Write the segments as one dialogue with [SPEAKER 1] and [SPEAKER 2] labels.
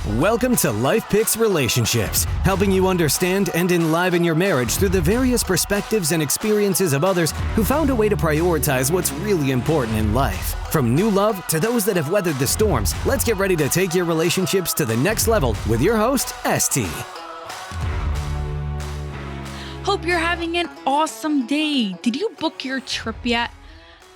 [SPEAKER 1] Welcome to Life Picks Relationships, helping you understand and enliven your marriage through the various perspectives and experiences of others who found a way to prioritize what's really important in life. From new love to those that have weathered the storms, let's get ready to take your relationships to the next level with your host, ST.
[SPEAKER 2] Hope you're having an awesome day. Did you book your trip yet?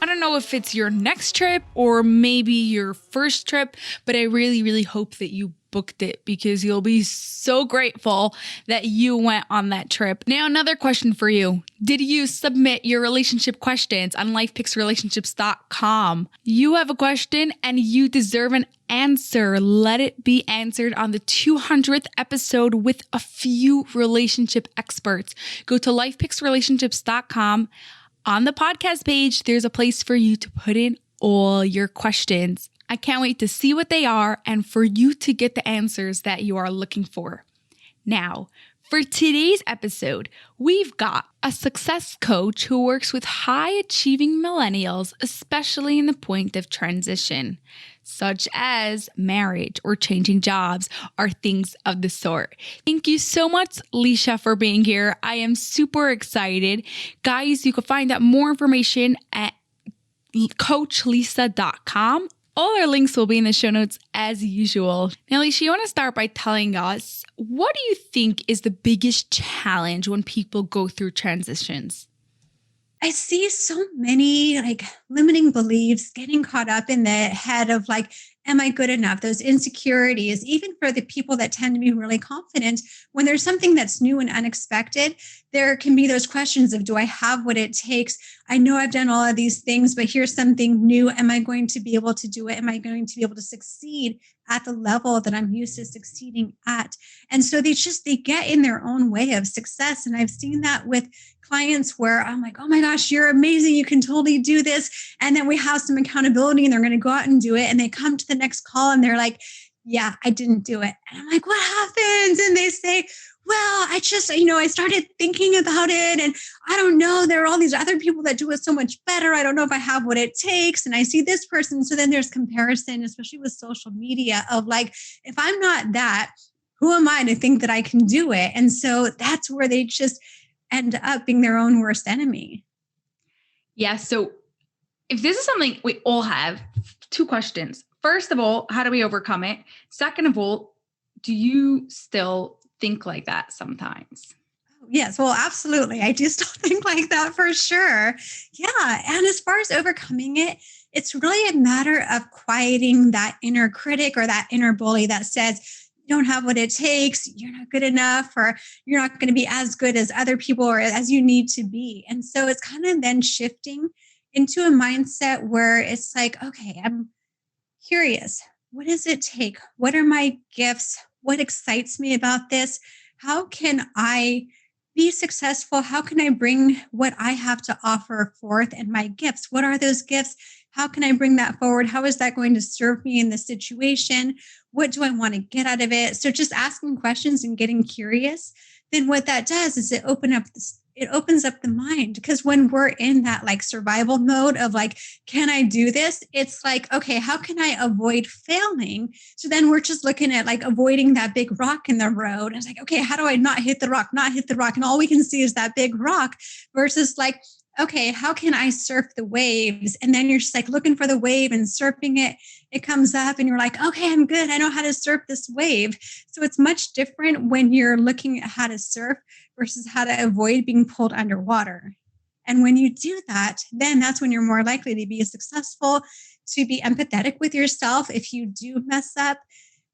[SPEAKER 2] I don't know if it's your next trip or maybe your first trip, but I really hope that you booked it because you'll be so grateful that you went on that trip. Now, another question for you. Did you submit your relationship questions on lifepicksrelationships.com? You have a question and you deserve an answer. Let it be answered on the 200th episode with a few relationship experts. Go to lifepicksrelationships.com. On the podcast page, there's a place for you to put in all your questions. I can't wait to see what they are and for you to get the answers that you are looking for. Now, for today's episode, we've got a success coach who works with high-achieving millennials, especially in the point of transition, such as marriage or changing jobs or things of the sort. Thank you so much, Lisha, for being here. I am super excited. Guys, you can find out more information at coachlisa.com. All our links will be in the show notes as usual. Now, Lisha, you want to start by telling us, what do you think is the biggest challenge when people go through transitions?
[SPEAKER 3] I see so many limiting beliefs getting caught up in the head of am I good enough? Those insecurities, even for the people that tend to be really confident, when there's something that's new and unexpected, there can be those questions of, do I have what it takes? I know I've done all of these things, but here's something new. Am I going to be able to do it? Am I going to be able to succeed at the level that I'm used to succeeding at? And so they get in their own way of success. And I've seen that with clients where I'm like, oh my gosh, you're amazing. You can totally do this. And then we have some accountability and they're going to go out and do it. And they come to the next call and they're like, yeah, I didn't do it. And I'm like, what happened? And they say, well, I just, I started thinking about it and I don't know, there are all these other people that do it so much better. I don't know if I have what it takes. And I see this person. So then there's comparison, especially with social media of if I'm not that, who am I to think that I can do it? And so that's where they just end up being their own worst enemy.
[SPEAKER 2] Yeah. So if this is something we all have, two questions. First of all, how do we overcome it? Second of all, do you still think like that sometimes?
[SPEAKER 3] Yes, well, absolutely. I do still think like that for sure. Yeah. And as far as overcoming it, it's really a matter of quieting that inner critic or that inner bully that says, you don't have what it takes, you're not good enough, or you're not going to be as good as other people or as you need to be. And so it's kind of then shifting into a mindset where it's like, okay, I'm curious. What does it take? What are my gifts? What excites me about this? How can I be successful? How can I bring what I have to offer forth and my gifts? What are those gifts? How can I bring that forward? How is that going to serve me in this situation? What do I want to get out of it? So just asking questions and getting curious, then what that does is it opens up the mind. Because when we're in that survival mode of can I do this? It's okay, how can I avoid failing? So then we're just looking at avoiding that big rock in the road. And it's okay, how do I not hit the rock? And all we can see is that big rock versus okay, how can I surf the waves? And then you're just looking for the wave and surfing it. It comes up and you're okay, I'm good. I know how to surf this wave. So it's much different when you're looking at how to surf versus how to avoid being pulled underwater. And when you do that, then that's when you're more likely to be successful, to be empathetic with yourself if you do mess up.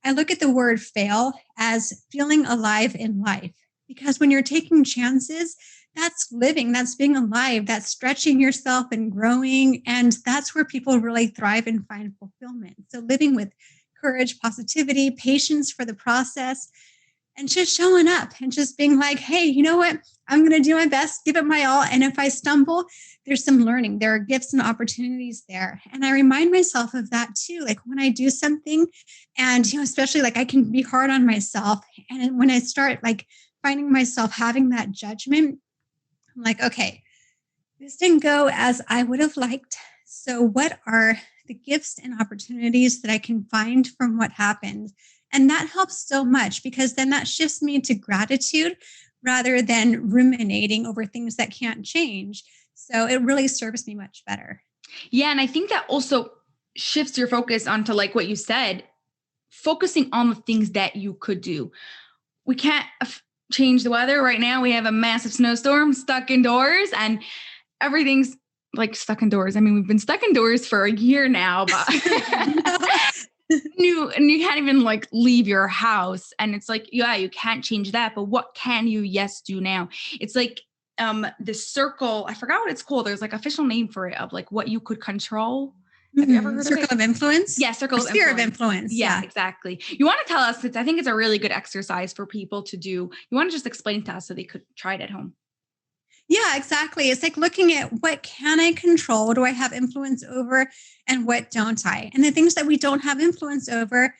[SPEAKER 3] I look at the word fail as feeling alive in life, because when you're taking chances, that's living, that's being alive, that's stretching yourself and growing. And that's where people really thrive and find fulfillment. So living with courage, positivity, patience for the process, and just showing up and just being hey, you know what? I'm going to do my best, give it my all. And if I stumble, there's some learning. There are gifts and opportunities there. And I remind myself of that too. When I do something and, especially I can be hard on myself. And when I start finding myself having that judgment, I'm okay, this didn't go as I would have liked. So what are the gifts and opportunities that I can find from what happened. And that helps so much because then that shifts me to gratitude rather than ruminating over things that can't change. So it really serves me much better.
[SPEAKER 2] Yeah. And I think that also shifts your focus onto like what you said, focusing on the things that you could do. We can't change the weather right now. We have a massive snowstorm, stuck indoors, and everything's like stuck indoors. I mean, we've been stuck indoors for a year now, but you can't even like leave your house. And it's like, yeah, you can't change that, but what can you do now? It's like the circle, I forgot what it's called. There's like official name for it of like what you could control. Have you ever heard
[SPEAKER 3] Circle
[SPEAKER 2] of it?
[SPEAKER 3] Of influence?
[SPEAKER 2] Yeah, circle of
[SPEAKER 3] sphere
[SPEAKER 2] influence.
[SPEAKER 3] Of influence.
[SPEAKER 2] Yeah, exactly. You want to tell us, I think it's a really good exercise for people to do. You want to just explain to us so they could try it at home.
[SPEAKER 3] Yeah, exactly. It's like looking at what can I control? What do I have influence over? And what don't I? And the things that we don't have influence over,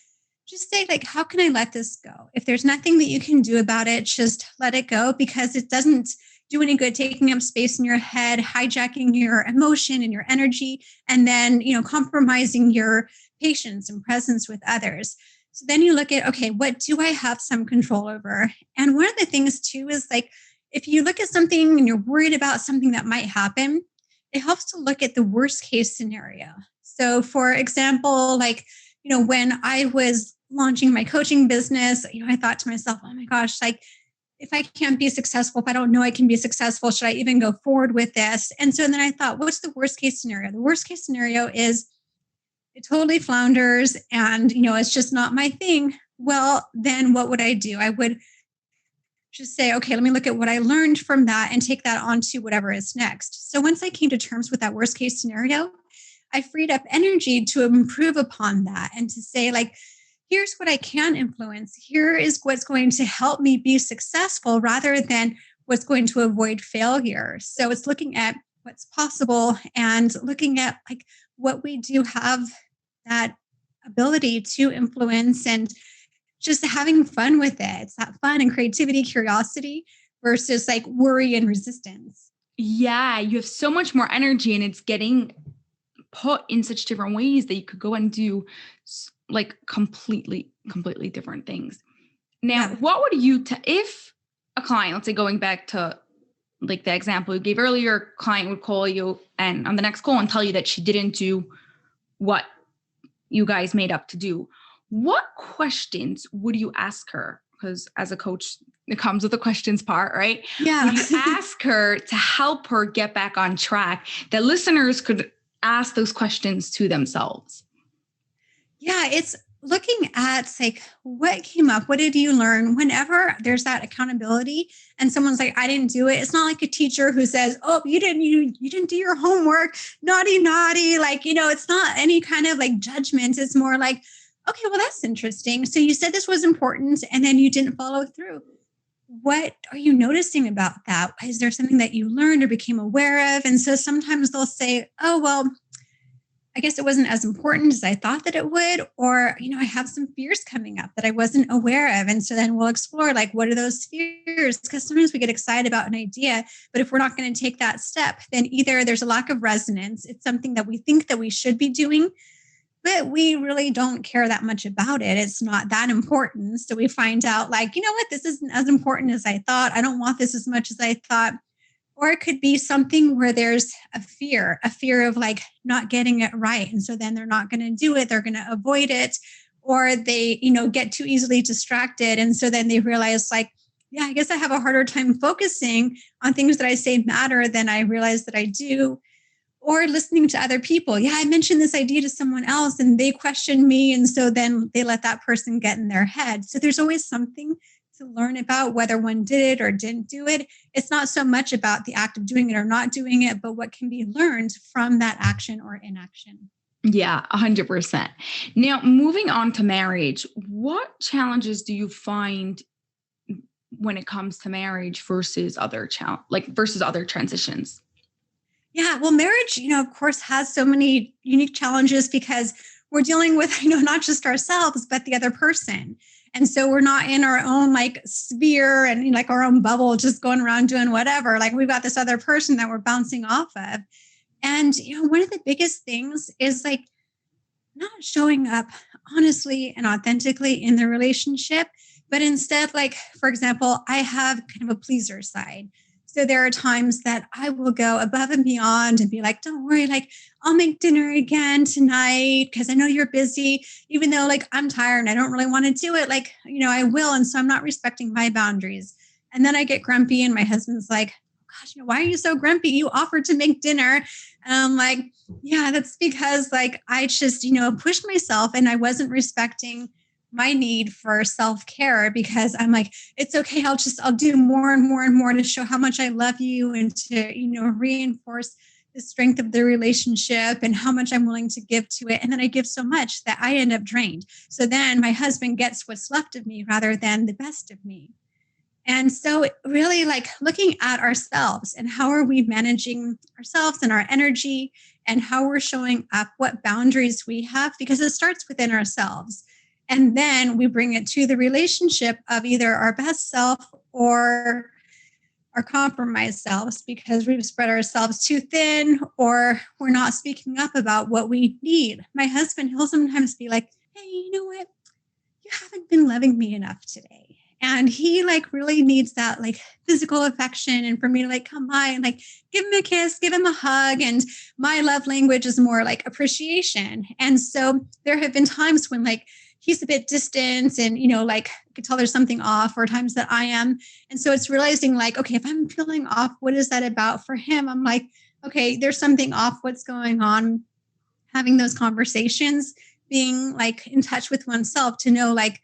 [SPEAKER 3] just say like, how can I let this go? If there's nothing that you can do about it, just let it go because it doesn't do any good taking up space in your head, hijacking your emotion and your energy, and then, compromising your patience and presence with others. So then you look at, okay, what do I have some control over? And one of the things too is like, if you look at something and you're worried about something that might happen, it helps to look at the worst case scenario. So for example, like, when I was launching my coaching business, I thought to myself, oh my gosh, like, if I can't be successful, if I don't know I can be successful, should I even go forward with this? And so then I thought, what's the worst case scenario? The worst case scenario is it totally flounders and, it's just not my thing. Well, then what would I do? I would just say, okay, let me look at what I learned from that and take that on to whatever is next. So once I came to terms with that worst case scenario, I freed up energy to improve upon that and to say like, here's what I can influence. Here is what's going to help me be successful rather than what's going to avoid failure. So it's looking at what's possible and looking at like what we do have that ability to influence and just having fun with it. It's that fun and creativity, curiosity versus like worry and resistance.
[SPEAKER 2] Yeah, you have so much more energy and it's getting put in such different ways that you could go and do like completely different things. Now, what would you, if a client, let's say going back to like the example you gave earlier, client would call you and on the next call and tell you that she didn't do what you guys made up to do. What questions would you ask her? Because as a coach, it comes with the questions part, right?
[SPEAKER 3] Yeah.
[SPEAKER 2] Would you ask her to help her get back on track that listeners could ask those questions to themselves?
[SPEAKER 3] Yeah, it's looking at like what came up, what did you learn? Whenever there's that accountability and someone's like, I didn't do it. It's not like a teacher who says, oh, you didn't do your homework, naughty. Like, it's not any kind of like judgment. It's more like, okay, well, that's interesting. So you said this was important and then you didn't follow through. What are you noticing about that? Is there something that you learned or became aware of? And so sometimes they'll say, oh, well, I guess it wasn't as important as I thought that it would, or, I have some fears coming up that I wasn't aware of. And so then we'll explore like, what are those fears? Because sometimes we get excited about an idea, but if we're not going to take that step, then either there's a lack of resonance. It's something that we think that we should be doing, but we really don't care that much about it. It's not that important. So we find out like, what, this isn't as important as I thought. I don't want this as much as I thought. Or it could be something where there's a fear of like not getting it right. And so then they're not going to do it. They're going to avoid it, or they, get too easily distracted. And so then they realize like, yeah, I guess I have a harder time focusing on things that I say matter than I realize that I do. Or listening to other people. Yeah, I mentioned this idea to someone else and they questioned me. And so then they let that person get in their head. So there's always something to learn about whether one did it or didn't do it. It's not so much about the act of doing it or not doing it, but what can be learned from that action or inaction.
[SPEAKER 2] Yeah, 100%. Now, moving on to marriage, what challenges do you find when it comes to marriage versus other transitions?
[SPEAKER 3] Yeah, well, marriage, of course, has so many unique challenges because we're dealing with, not just ourselves, but the other person. And so we're not in our own like sphere and like our own bubble, just going around doing whatever. Like we've got this other person that we're bouncing off of. And, one of the biggest things is like not showing up honestly and authentically in the relationship, but instead, like, for example, I have kind of a pleaser side. So there are times that I will go above and beyond and be like, don't worry, like, I'll make dinner again tonight because I know you're busy, even though like I'm tired and I don't really want to do it. Like, I will. And so I'm not respecting my boundaries. And then I get grumpy, and my husband's like, gosh, why are you so grumpy? You offered to make dinner. And I'm like, yeah, that's because like I just, pushed myself and I wasn't respecting my need for self-care because I'm like, it's okay. I'll do more and more and more to show how much I love you and to, reinforce the strength of the relationship and how much I'm willing to give to it. And then I give so much that I end up drained. So then my husband gets what's left of me rather than the best of me. And so, really, like looking at ourselves and how are we managing ourselves and our energy and how we're showing up, what boundaries we have, because it starts within ourselves. And then we bring it to the relationship of either our best self or our compromised selves because we've spread ourselves too thin or we're not speaking up about what we need. My husband, he'll sometimes be like, hey, you know what? You haven't been loving me enough today. And he like really needs that like physical affection and for me to like come by and like give him a kiss, give him a hug. And my love language is more like appreciation. And so there have been times when like he's a bit distant and, like I could tell there's something off or times that I am. And so it's realizing like, okay, if I'm feeling off, what is that about for him? I'm like, okay, there's something off. What's going on? Having those conversations, being like in touch with oneself to know like,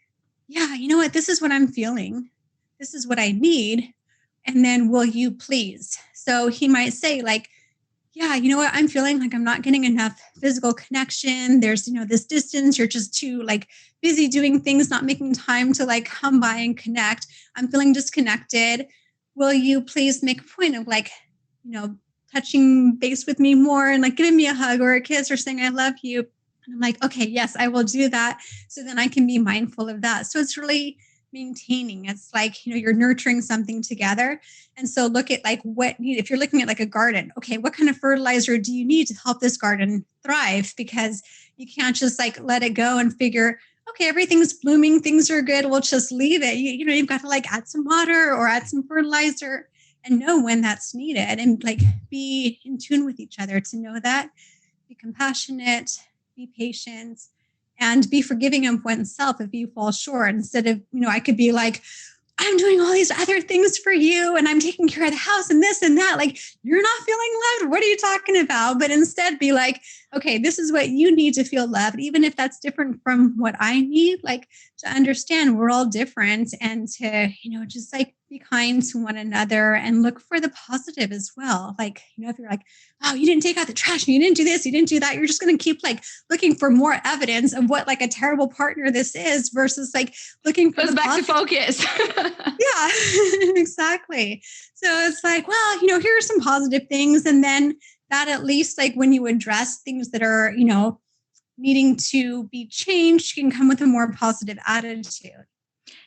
[SPEAKER 3] yeah, you know what, this is what I'm feeling. This is what I need. And then will you please? So he might say like, yeah, you know what, I'm feeling like I'm not getting enough physical connection. There's, this distance. You're just too like busy doing things, not making time to like come by and connect. I'm feeling disconnected. Will you please make a point of like, touching base with me more and like giving me a hug or a kiss or saying I love you? And I'm like, okay, yes, I will do that. So then I can be mindful of that. So it's really maintaining. It's like, you're nurturing something together. And so look at like if you're looking at like a garden, okay, what kind of fertilizer do you need to help this garden thrive? Because you can't just like let it go and figure, okay, everything's blooming, things are good, we'll just leave it. You've got to like add some water or add some fertilizer and know when that's needed and like be in tune with each other to know that, be compassionate, be patient, and be forgiving of oneself if you fall short. Instead of, I could be like, I'm doing all these other things for you and I'm taking care of the house and this and that. Like, you're not feeling loved. What are you talking about? But instead be like, okay, this is what you need to feel loved, even if that's different from what I need, like to understand we're all different and to, just like be kind to one another and look for the positive as well. Like, if you're like, oh, you didn't take out the trash and you didn't do this, you didn't do that, you're just going to keep like looking for more evidence of what like a terrible partner this is versus like looking for
[SPEAKER 2] goes back to focus.
[SPEAKER 3] Yeah, exactly. So it's like, well, here are some positive things. And then that at least like when you address things that are, needing to be changed, you can come with a more positive attitude.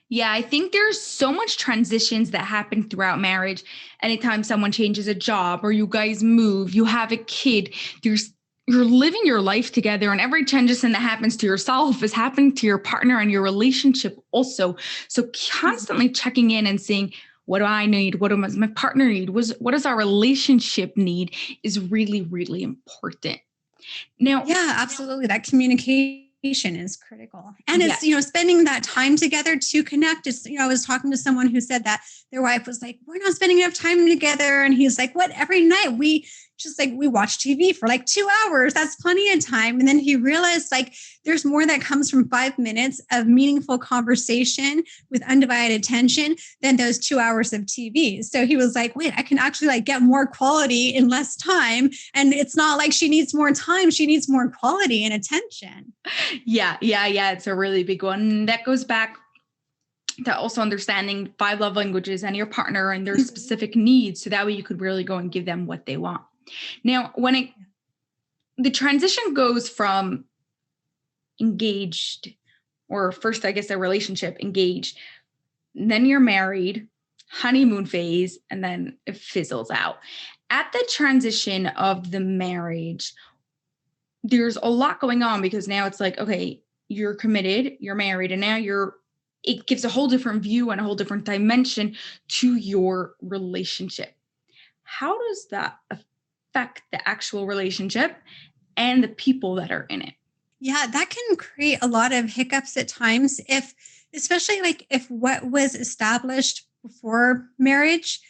[SPEAKER 2] Yeah, I think there's so much transitions that happen throughout marriage. Anytime someone changes a job or you guys move, you have a kid, you're living your life together, and every transition that happens to yourself is happening to your partner and your relationship also. So constantly checking in and seeing, what do I need? What does my partner need? What does our relationship need is really, really important. Now,
[SPEAKER 3] yeah, absolutely. That communication is critical. And it's,
[SPEAKER 2] yes.
[SPEAKER 3] Spending that time together to connect. It's, I was talking to someone who said that their wife was like, we're not spending enough time together. And he's like, what? Every night we watch TV for like 2 hours. That's plenty of time. And then he realized like there's more that comes from 5 minutes of meaningful conversation with undivided attention than those 2 hours of TV. So he was like, wait, I can actually like get more quality in less time. And it's not like she needs more time. She needs more quality and attention.
[SPEAKER 2] Yeah. It's a really big one. That goes back to also understanding 5 love languages and your partner and their specific needs. So that way you could really go and give them what they want. Now, when the transition goes from engaged, or first, I guess, a relationship, engaged, then you're married, honeymoon phase, and then it fizzles out. At the transition of the marriage, there's a lot going on because now it's like, okay, you're committed, you're married, and now it gives a whole different view and a whole different dimension to your relationship. How does that affect the actual relationship and the people that are in it?
[SPEAKER 3] Yeah, that can create a lot of hiccups at times especially like if what was established before marriage,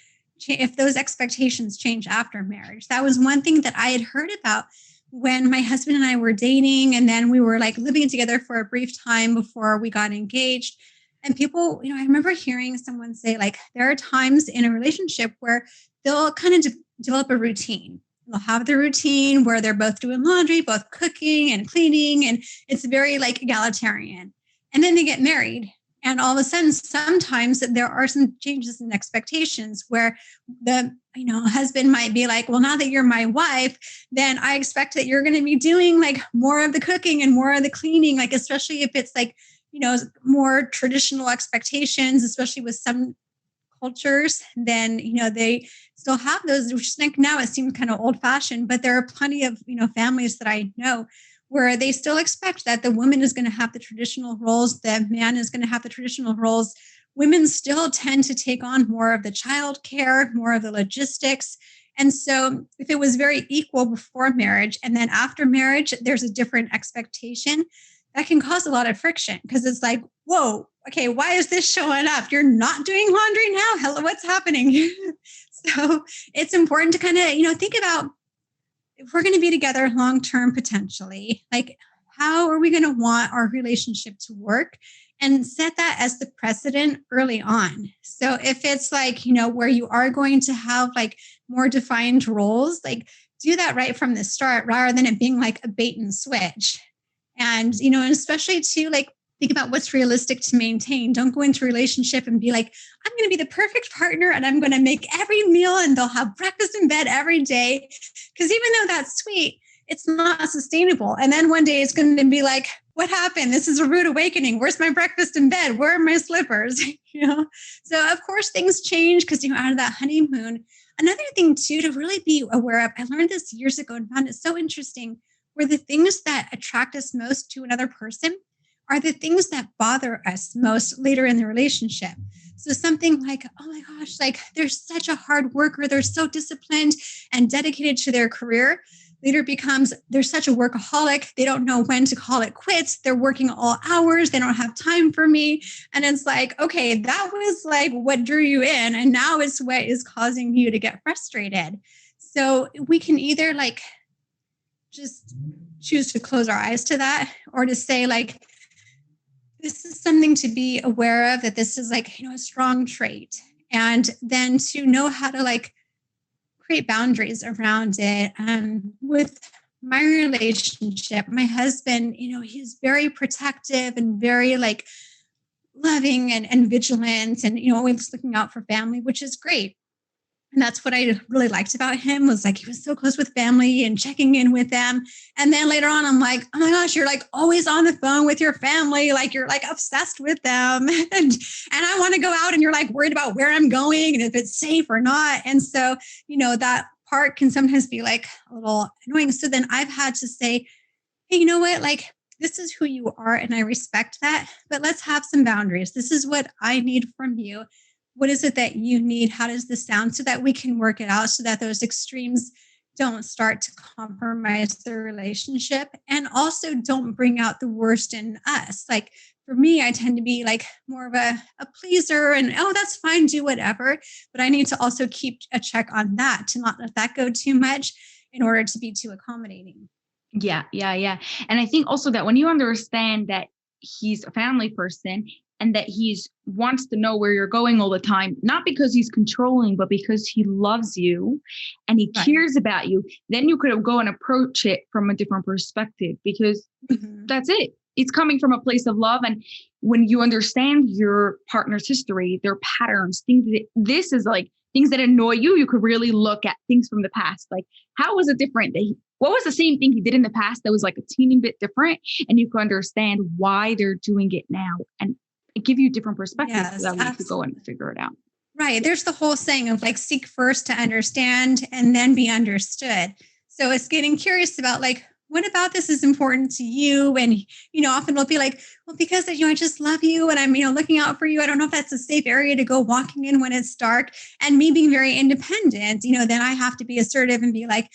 [SPEAKER 3] if those expectations change after marriage. That was one thing that I had heard about when my husband and I were dating, and then we were like living together for a brief time before we got engaged. And people, I remember hearing someone say, like, there are times in a relationship where they'll kind of develop a routine. They'll have the routine where they're both doing laundry, both cooking and cleaning, and it's very like egalitarian. And then they get married. And all of a sudden, sometimes there are some changes in expectations where the husband might be like, well, now that you're my wife, then I expect that you're going to be doing like more of the cooking and more of the cleaning, like especially if it's like, more traditional expectations, especially with some cultures, then, they still have those, which like now it seems kind of old fashioned, but there are plenty of, families that I know where they still expect that the woman is going to have the traditional roles, the man is going to have the traditional roles. Women still tend to take on more of the child care, more of the logistics. And so if it was very equal before marriage and then after marriage, there's a different expectation, that can cause a lot of friction because it's like, whoa, okay, why is this showing up? You're not doing laundry now? Hello, what's happening? So it's important to kind of, think about if we're going to be together long-term potentially, like how are we going to want our relationship to work and set that as the precedent early on. So if it's like, where you are going to have like more defined roles, like do that right from the start rather than it being like a bait and switch. And, and especially to like, think about what's realistic to maintain. Don't go into a relationship and be like, I'm going to be the perfect partner and I'm going to make every meal and they'll have breakfast in bed every day. Because even though that's sweet, it's not sustainable. And then one day it's going to be like, what happened? This is a rude awakening. Where's my breakfast in bed? Where are my slippers? So of course things change because you're out of that honeymoon. Another thing too, to really be aware of, I learned this years ago and found it so interesting, where the things that attract us most to another person are the things that bother us most later in the relationship. So something like, oh my gosh, like they're such a hard worker. They're so disciplined and dedicated to their career. Later becomes, they're such a workaholic. They don't know when to call it quits. They're working all hours. They don't have time for me. And it's like, okay, that was like what drew you in. And now it's what is causing you to get frustrated. So we can either like just choose to close our eyes to that or to say like, this is something to be aware of, that this is like, a strong trait. And then to know how to like create boundaries around it. With my relationship, my husband, he's very protective and very like loving and vigilant and, always looking out for family, which is great. And that's what I really liked about him, was like he was so close with family and checking in with them. And then later on, I'm like, oh my gosh, you're like always on the phone with your family. Like you're like obsessed with them. And I want to go out and you're like worried about where I'm going and if it's safe or not. And so, that part can sometimes be like a little annoying. So then I've had to say, hey, you know what? Like, this is who you are. And I respect that, but let's have some boundaries. This is what I need from you. What is it that you need? How does this sound? So that we can work it out so that those extremes don't start to compromise the relationship and also don't bring out the worst in us. Like for me, I tend to be like more of a pleaser and, oh, that's fine, do whatever. But I need to also keep a check on that to not let that go too much in order to be too accommodating.
[SPEAKER 2] Yeah. And I think also that when you understand that he's a family person and that he's wants to know where you're going all the time, not because he's controlling, but because he loves you and he cares about you, then you could go and approach it from a different perspective because that's it. It's coming from a place of love. And when you understand your partner's history, their patterns, this is like things that annoy you, you could really look at things from the past. Like, how was it different? What was the same thing he did in the past that was like a teeny bit different? And you can understand why they're doing it now and it give you different perspectives so that we could go and figure it out.
[SPEAKER 3] Right. There's the whole saying of like, seek first to understand and then be understood. So it's getting curious about like, what about this is important to you? And, often we'll be like, well, because, I just love you and I'm, looking out for you. I don't know if that's a safe area to go walking in when it's dark. And me being very independent, then I have to be assertive and be like,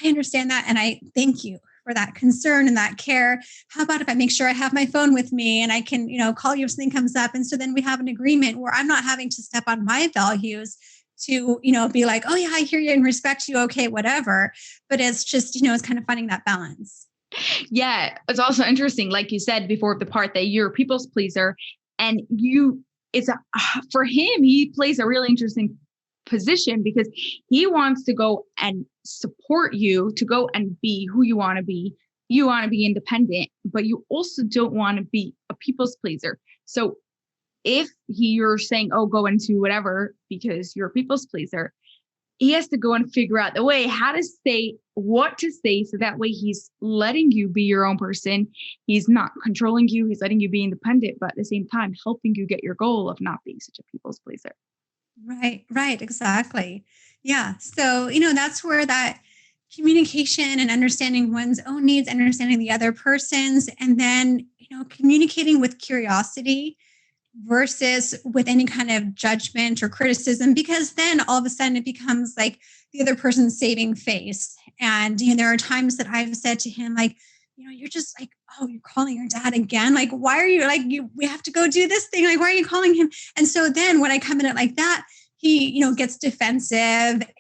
[SPEAKER 3] I understand that. And I thank you for that concern and that care. How about if I make sure I have my phone with me and I can, call you if something comes up. And so then we have an agreement where I'm not having to step on my values to, be like, oh yeah, I hear you and respect you. Okay, whatever. But it's just, it's kind of finding that balance.
[SPEAKER 4] Yeah. It's also interesting, like you said before, the part that you're a people's pleaser and for him, he plays a really interesting position because he wants to go and support you to go and be who you want to be. You want to be independent, but you also don't want to be a people's pleaser. So if you're saying, oh, go into whatever because you're a people's pleaser, he has to go and figure out the way how to say what to say. So that way he's letting you be your own person. He's not controlling you. He's letting you be independent, but at the same time, helping you get your goal of not being such a people's pleaser.
[SPEAKER 3] Right, exactly. Yeah. So, that's where that communication and understanding one's own needs, understanding the other person's, and then, communicating with curiosity versus with any kind of judgment or criticism, because then all of a sudden it becomes like the other person's saving face. And, there are times that I've said to him, like, you're just like, oh, you're calling your dad again. Like, why are you like, we have to go do this thing. Like, why are you calling him? And so then when I come in it like that, he, gets defensive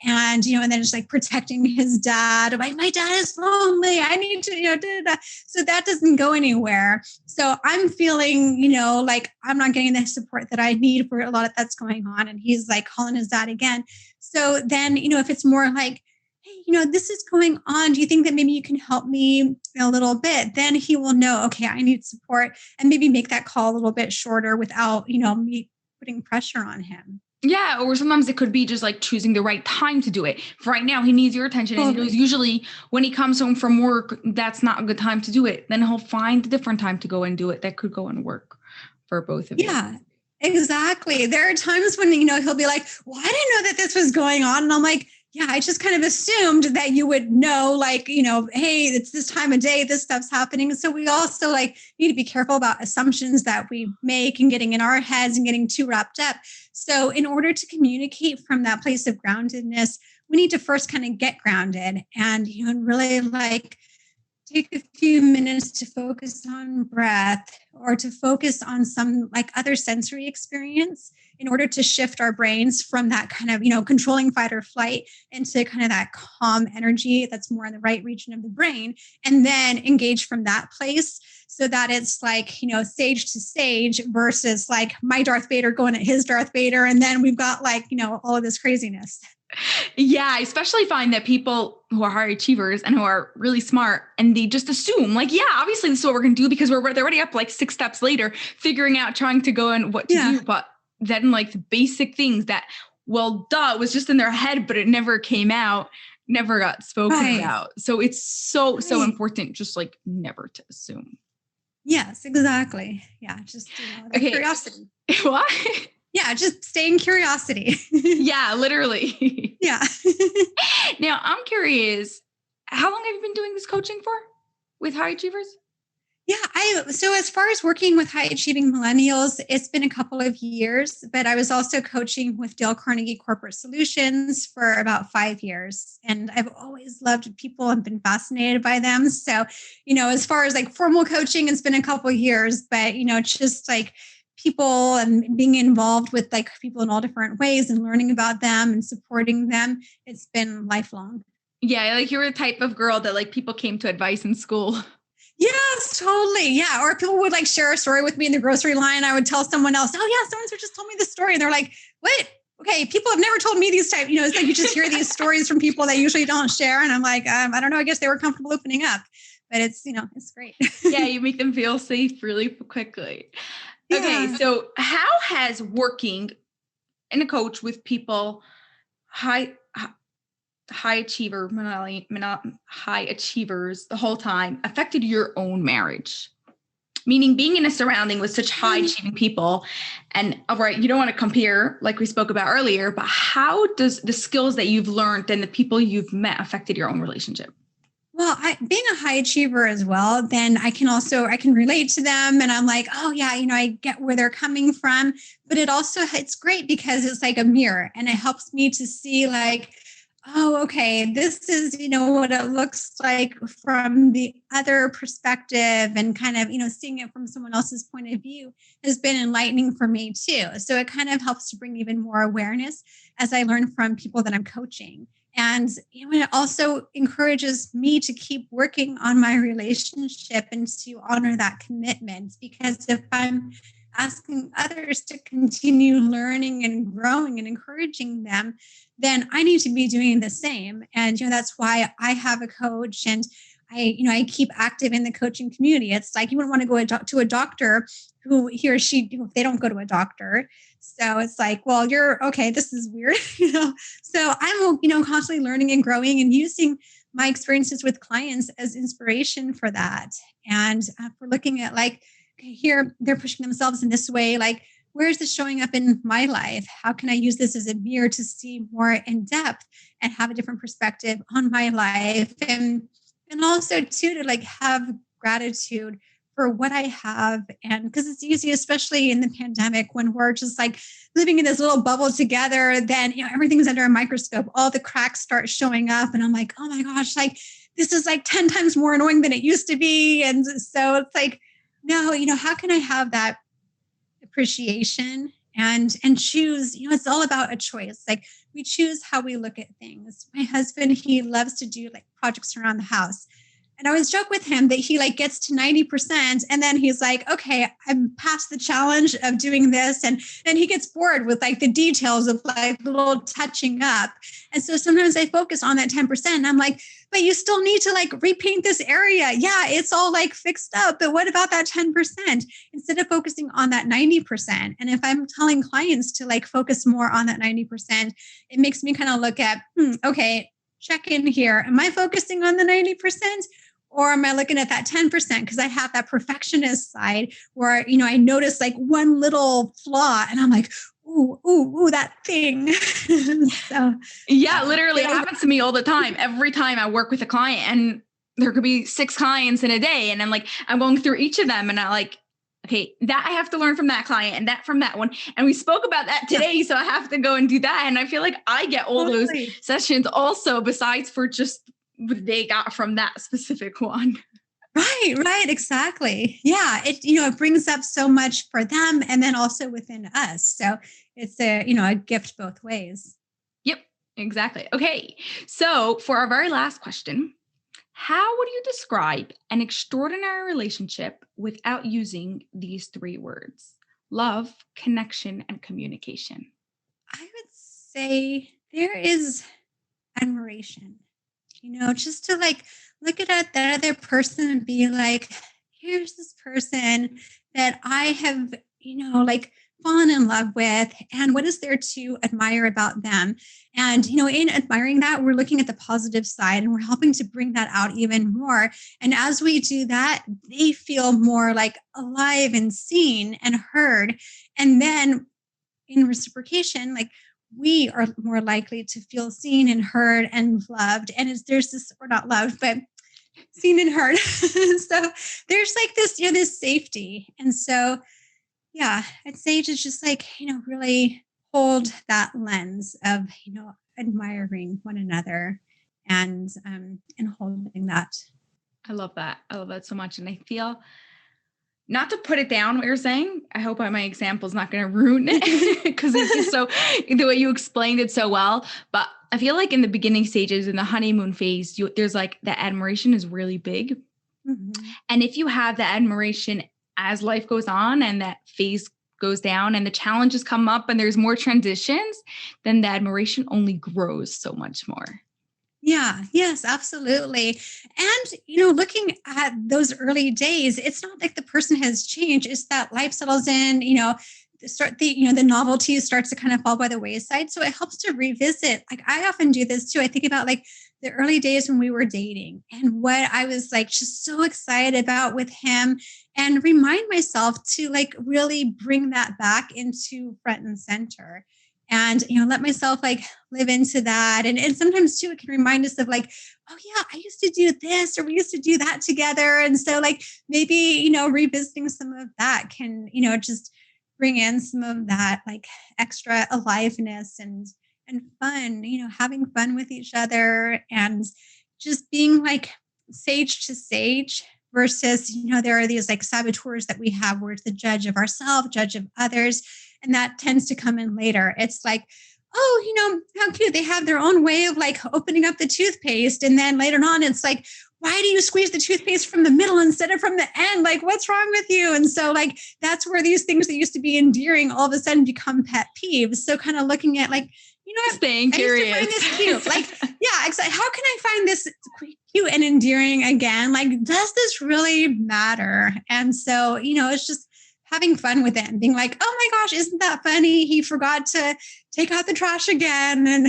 [SPEAKER 3] and, and then just like protecting his dad. Like, my dad is lonely. I need to, So that doesn't go anywhere. So I'm feeling, like I'm not getting the support that I need for a lot of that's going on. And he's like calling his dad again. So then, if it's more like, hey, this is going on. Do you think that maybe you can help me a little bit? Then he will know, okay, I need support and maybe make that call a little bit shorter without, me putting pressure on him.
[SPEAKER 4] Yeah. Or sometimes it could be just like choosing the right time to do it. For right now, he needs your attention. And he knows usually when he comes home from work, that's not a good time to do it. Then he'll find a different time to go and do it. That could go and work for both of you.
[SPEAKER 3] Yeah, exactly. There are times when, he'll be like, well, I didn't know that this was going on. And I'm like, yeah, I just kind of assumed that you would know, like, hey, it's this time of day, this stuff's happening. So we also like need to be careful about assumptions that we make and getting in our heads and getting too wrapped up. So in order to communicate from that place of groundedness, we need to first kind of get grounded and, and really like take a few minutes to focus on breath or to focus on some like other sensory experience in order to shift our brains from that kind of, controlling fight or flight into kind of that calm energy that's more in the right region of the brain, and then engage from that place so that it's like, sage to sage versus like my Darth Vader going at his Darth Vader. And then we've got like, all of this craziness.
[SPEAKER 4] Yeah, I especially find that people who are high achievers and who are really smart and they just assume like, yeah, obviously this is what we're going to do because they're already up like 6 steps later, figuring out, trying to go and what to do. But then like the basic things that, well, duh, was just in their head, but it never came out, never got spoken about. So it's so important, just like never to assume.
[SPEAKER 3] Yes, exactly. Yeah. Just, curiosity.
[SPEAKER 4] What?
[SPEAKER 3] Yeah, just stay in curiosity.
[SPEAKER 4] Yeah, literally.
[SPEAKER 3] Yeah.
[SPEAKER 4] Now, I'm curious, how long have you been doing this coaching for with high achievers?
[SPEAKER 3] Yeah, so as far as working with high achieving millennials, it's been a couple of years, but I was also coaching with Dale Carnegie Corporate Solutions for about 5 years. And I've always loved people and been fascinated by them. So, as far as like formal coaching, it's been a couple of years, but, just like people and being involved with like people in all different ways and learning about them and supporting them, it's been lifelong.
[SPEAKER 4] Yeah, like you were the type of girl that like people came to advice in school.
[SPEAKER 3] Yes, totally. Yeah. Or people would like share a story with me in the grocery line. I would tell someone else, oh yeah, so-and-so just told me this story. And they're like, what? Okay. People have never told me these type, it's like you just hear these stories from people that usually don't share. And I'm like, I don't know. I guess they were comfortable opening up, but it's, it's great.
[SPEAKER 4] Yeah. You make them feel safe really quickly. Yeah. Okay. So how has working in a coach with people, high achievers the whole time affected your own marriage? Meaning being in a surrounding with such high achieving people, and all right, you don't want to compare like we spoke about earlier, but how does the skills that you've learned and the people you've met affected your own relationship?
[SPEAKER 3] Well, being a high achiever as well, then I can relate to them, and I'm like, oh yeah, I get where they're coming from. But it's great because it's like a mirror, and it helps me to see like, oh, okay, this is what it looks like from the other perspective, and kind of seeing it from someone else's point of view has been enlightening for me too. So it kind of helps to bring even more awareness as I learn from people that I'm coaching. And it also encourages me to keep working on my relationship and to honor that commitment. Because if I'm asking others to continue learning and growing and encouraging them, then I need to be doing the same. And that's why I have a coach, and I keep active in the coaching community. It's like you wouldn't want to go to a doctor who he or she, they don't go to a doctor. So it's like, well, you're okay. This is weird, So I'm, constantly learning and growing and using my experiences with clients as inspiration for that. And for looking at like, okay, here they're pushing themselves in this way. Like, where is this showing up in my life? How can I use this as a mirror to see more in depth and have a different perspective on my life? And also too, to like have gratitude for what I have. And because it's easy, especially in the pandemic, when we're just like living in this little bubble together, then everything's under a microscope. All the cracks start showing up. And I'm like, oh my gosh, like this is like 10 times more annoying than it used to be. And so it's like, no, how can I have that appreciation and choose? It's all about a choice. Like we choose how we look at things. My husband, he loves to do like projects around the house. And I always joke with him that he like gets to 90% and then he's like, okay, I'm past the challenge of doing this. And he gets bored with like the details of like the little touching up. And so sometimes I focus on that 10% and I'm like, but you still need to like repaint this area. Yeah, it's all like fixed up. But what about that 10%? Instead of focusing on that 90%. And if I'm telling clients to like focus more on that 90%, it makes me kind of look at, okay, check in here. Am I focusing on the 90%? Or am I looking at that 10%? Because I have that perfectionist side where, I notice like one little flaw and I'm like, ooh, that thing. So,
[SPEAKER 4] yeah, literally it happens to me all the time. Every time I work with a client, and there could be 6 clients in a day. And I'm going through each of them and I like, okay, that I have to learn from that client and that from that one. And we spoke about that today. So I have to go and do that. And I feel like I get all those sessions also, besides for just what they got from that specific one.
[SPEAKER 3] Right, exactly. Yeah, it brings up so much for them and then also within us. So it's a gift both ways.
[SPEAKER 4] Yep, exactly. Okay, so for our very last question, how would you describe an extraordinary relationship without using these 3 words? Love, connection, and communication.
[SPEAKER 3] I would say there is admiration. Just to like look at that other person and be like, here's this person that I have, like fallen in love with, and what is there to admire about them? And, in admiring that, we're looking at the positive side and we're helping to bring that out even more. And as we do that, they feel more like alive and seen and heard. And then in reciprocation, like we are more likely to feel seen and heard and loved. And there's this, or not loved, but seen and heard. So there's like this, this safety. And so, yeah, I'd say to just like, really hold that lens of, admiring one another and holding that.
[SPEAKER 4] I love that. I love that so much. And I feel, not to put it down what you're saying, I hope my example is not going to ruin it because it's just so, the way you explained it so well. But I feel like in the beginning stages, in the honeymoon phase, there's like the admiration is really big. Mm-hmm. And if you have that admiration as life goes on and that phase goes down and the challenges come up and there's more transitions, then the admiration only grows so much more.
[SPEAKER 3] Yeah, yes, absolutely. And, looking at those early days, it's not like the person has changed. It's that life settles in, the novelty starts to kind of fall by the wayside. So it helps to revisit. Like I often do this too. I think about like the early days when we were dating and what I was like just so excited about with him, and remind myself to like really bring that back into front and center. and, let myself like live into that. And sometimes too, it can remind us of like, oh yeah, I used to do this, or we used to do that together. And so like maybe, revisiting some of that can, just bring in some of that like extra aliveness and fun, having fun with each other and just being like sage to sage versus, there are these like saboteurs that we have where it's the judge of ourselves, judge of others. And that tends to come in later. It's like, oh, how cute. They have their own way of like opening up the toothpaste. And then later on, it's like, why do you squeeze the toothpaste from the middle instead of from the end? Like, what's wrong with you? And so like, that's where these things that used to be endearing all of a sudden become pet peeves. So kind of looking at like,
[SPEAKER 4] staying curious.
[SPEAKER 3] I used to find this cute. Like, yeah, exactly. How can I find this cute and endearing again? Like, does this really matter? And so, it's just having fun with it and being like, oh my gosh, isn't that funny? He forgot to take out the trash again. And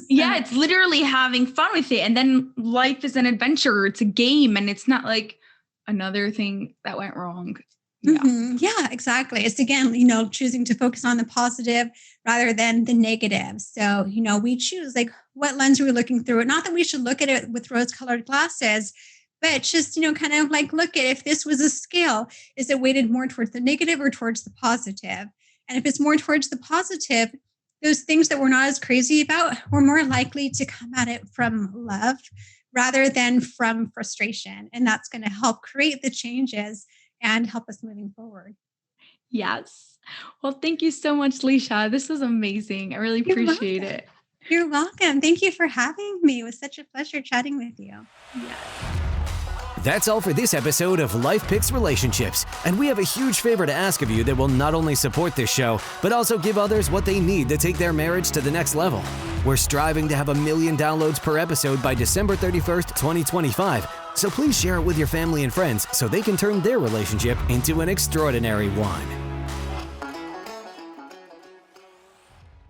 [SPEAKER 4] yeah, it's literally having fun with it. And then life is an adventure. It's a game. And it's not like another thing that went wrong.
[SPEAKER 3] Yeah. Mm-hmm. Yeah, exactly. It's again, choosing to focus on the positive rather than the negative. So, we choose like what lens are we looking through it? Not that we should look at it with rose-colored glasses, but just, kind of like look at if this was a scale, is it weighted more towards the negative or towards the positive? And if it's more towards the positive, those things that we're not as crazy about, we're more likely to come at it from love rather than from frustration. And that's going to help create the changes and help us moving forward.
[SPEAKER 4] Yes. Well, thank you so much, Lisha. This was amazing. I really appreciate it.
[SPEAKER 3] You're welcome. Thank you for having me. It was such a pleasure chatting with you.
[SPEAKER 4] Yes.
[SPEAKER 1] That's all for this episode of Life Picks Relationships, and we have a huge favor to ask of you that will not only support this show, but also give others what they need to take their marriage to the next level. We're striving to have 1 million downloads per episode by December 31st, 2025, so please share it with your family and friends so they can turn their relationship into an extraordinary one.